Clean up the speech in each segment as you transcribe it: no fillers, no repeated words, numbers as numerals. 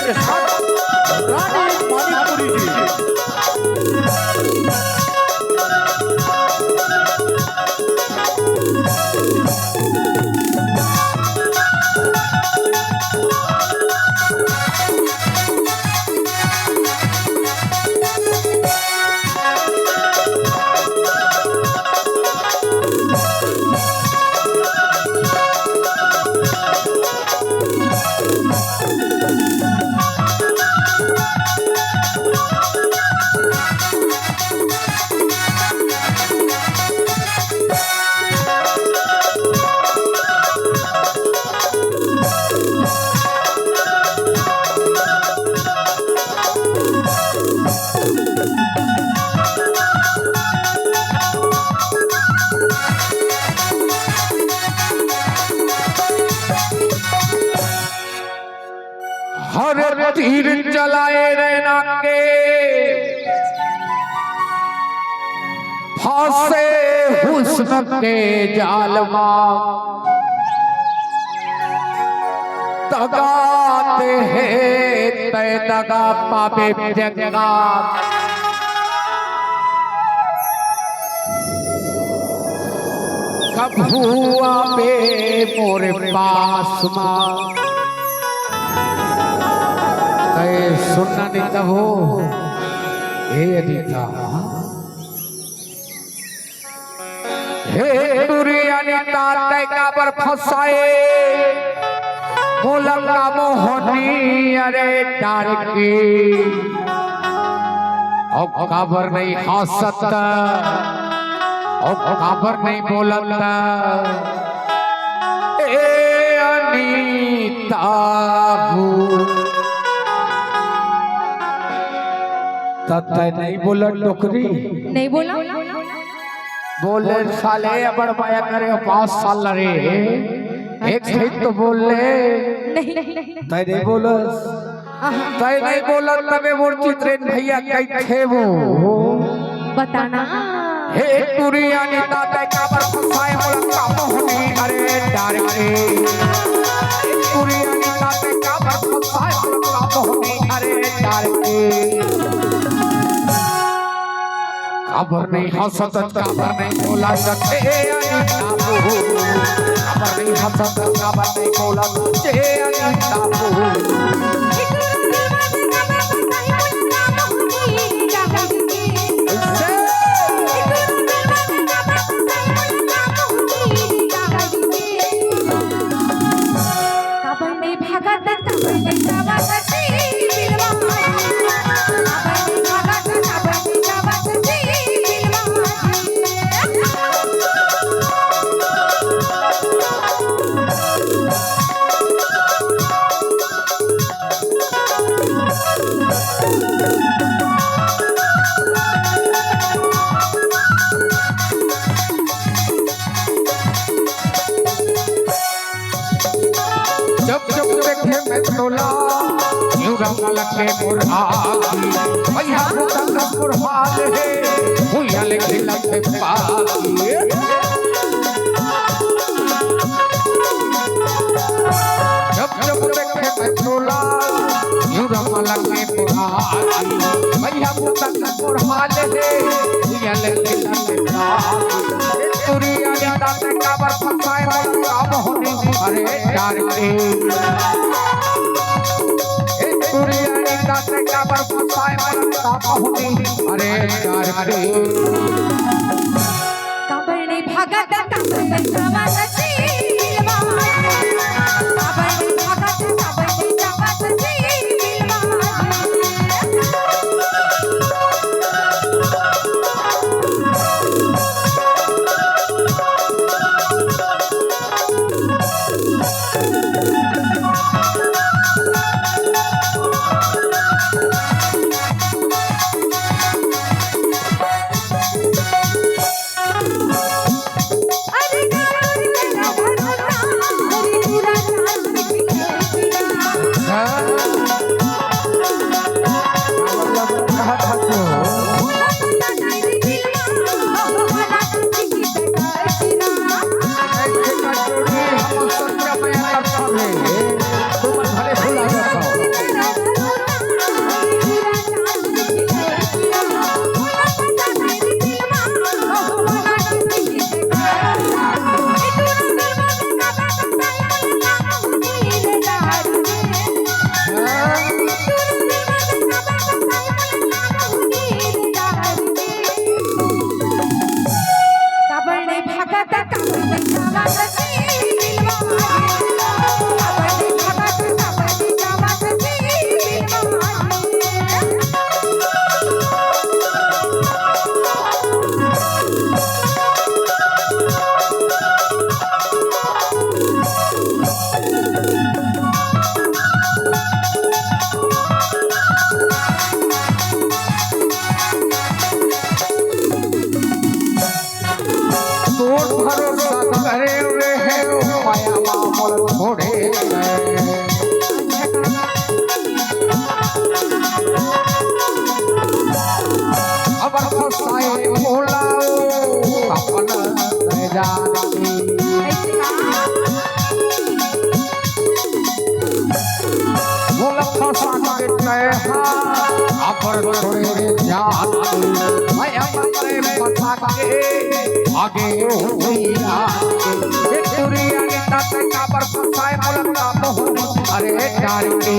के साथ रानी मानिकपुरी जी। हर तीर चलाए रैना के फांसे हुस्न के जालमा तगाते हैं तय तगा पापे जगना कब हुआ बे मोरे पास मां सुनना नहीं तब हो अनिता हे तुरी अनिता तैका पर फसाए मोलंगा मोहनी अरे डार की और काबर नहीं हंसता और काबर नहीं बोलता ए अनिता तत्ता नहीं बोला टोकरी नहीं बोला बोले साले बड़ माया करे 5 साल रे एक सही तो बोल ले नहीं तय नहीं बोला तय नहीं बोला तबे मूर्छित रे भैया कई थे वो बताना हे तुरी अनिता तय का पर फसाए मोलंगा मोहनी अरे डार के तुरी अनिता तय का पर फसाए मोलंगा मोहनी अरे डार के खबर नहीं हंसत खबर नहीं बोला सके अनिता बहू खबर नहीं हंसत खबर नहीं बोला सके अनिता बहू तोला यूं रंगल के मुरहादी भैया रंगल मुरहाद है भैया ले खिलत पागी जब जब देखे मैं तोला यूं रंगल के मुरहादी भैया रंगल मुरहाद है भैया ले खिलत पागी तुरी अनिता से काबर फसाए राम होने अरे डार के अनिता से काबर फसाए अरे डार के काबर ने भागा काबर ने जावा नसीबा काबर ने भागा काबर ने जावा नसीबा मान के तैहा अपर छोड़े जात मैं अपने बता के आगे हुईया तुरिया ने ताते का पर फसाए मुलका मोहन अरे डार के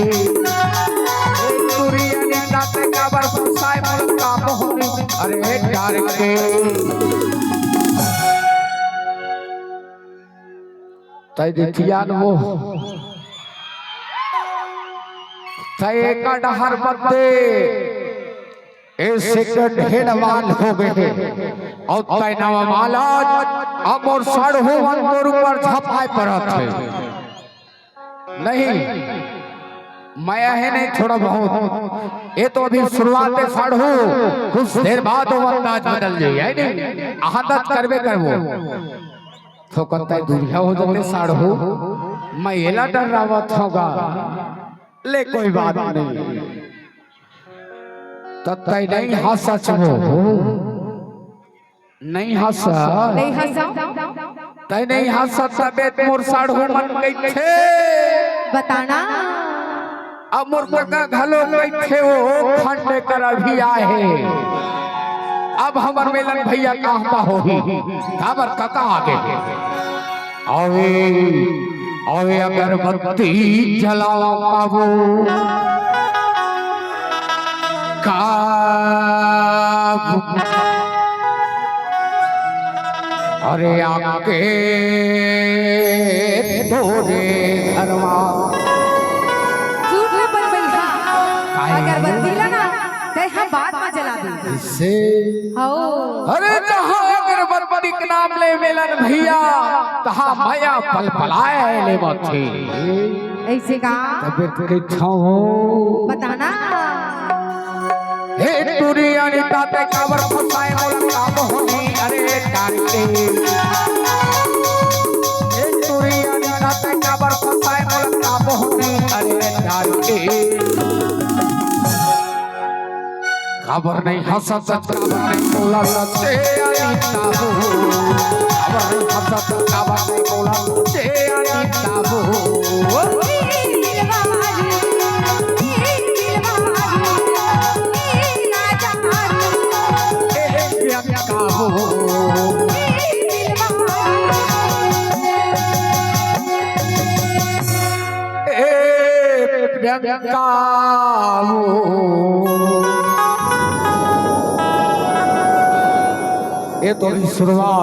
तुरिया ने ताते का पर फसाए मुलका मोहन अरे डार के तय देखियान वो तय का डहर बत्ते ऐसे के ढेरवाल हो गए और तय नवा माला अब और साढ़ हो अंदर ऊपर झपाए परत है नहीं मैं है नहीं थोड़ा बहुत ये तो अभी शुरुआत है साढ़ हो कुछ देर बाद वो अंदाज बदल जाए है नहीं आदत करवे कर वो तो कत्ता दुनिया हो जाते साढ़ हो मैं एला डर रावत होगा ले कोई बात नहीं तत्ता नहीं हंसा चमो नहीं हंसा तय नहीं हंसा तबेत मोर साढ़ हो मन गई थे बताना अब मोर का घलो गई थे वो खंडे कर अभी आए अब हमर मिलन भैया कहाँ होही खबर कका आगे आवे आवे अगरबत्ती जलाओ पावो अरे आके तोरे घरवा झूठ न बोल भैया अगरबत्ती लगा ते हम बाद में जला दे इससे हो अरे जहाँ अगरबत्ती के नाम ले मिलन भैया तहाँ माया पल पलाए ले मथे ऐसे का तबियत के छाओ बताना हे तुरिया ने ताते काबर फसाए मुलका मोहनी अरे डांटे हे तुरिया ने ताते काबर फसाए मुलका मोहनी अरे डांटे खबर नहीं हंसत खबर नहीं बोला से अनीता हो खबर नहीं हंसत खबर नहीं बोला से अनीता हो ये तो शुरुआत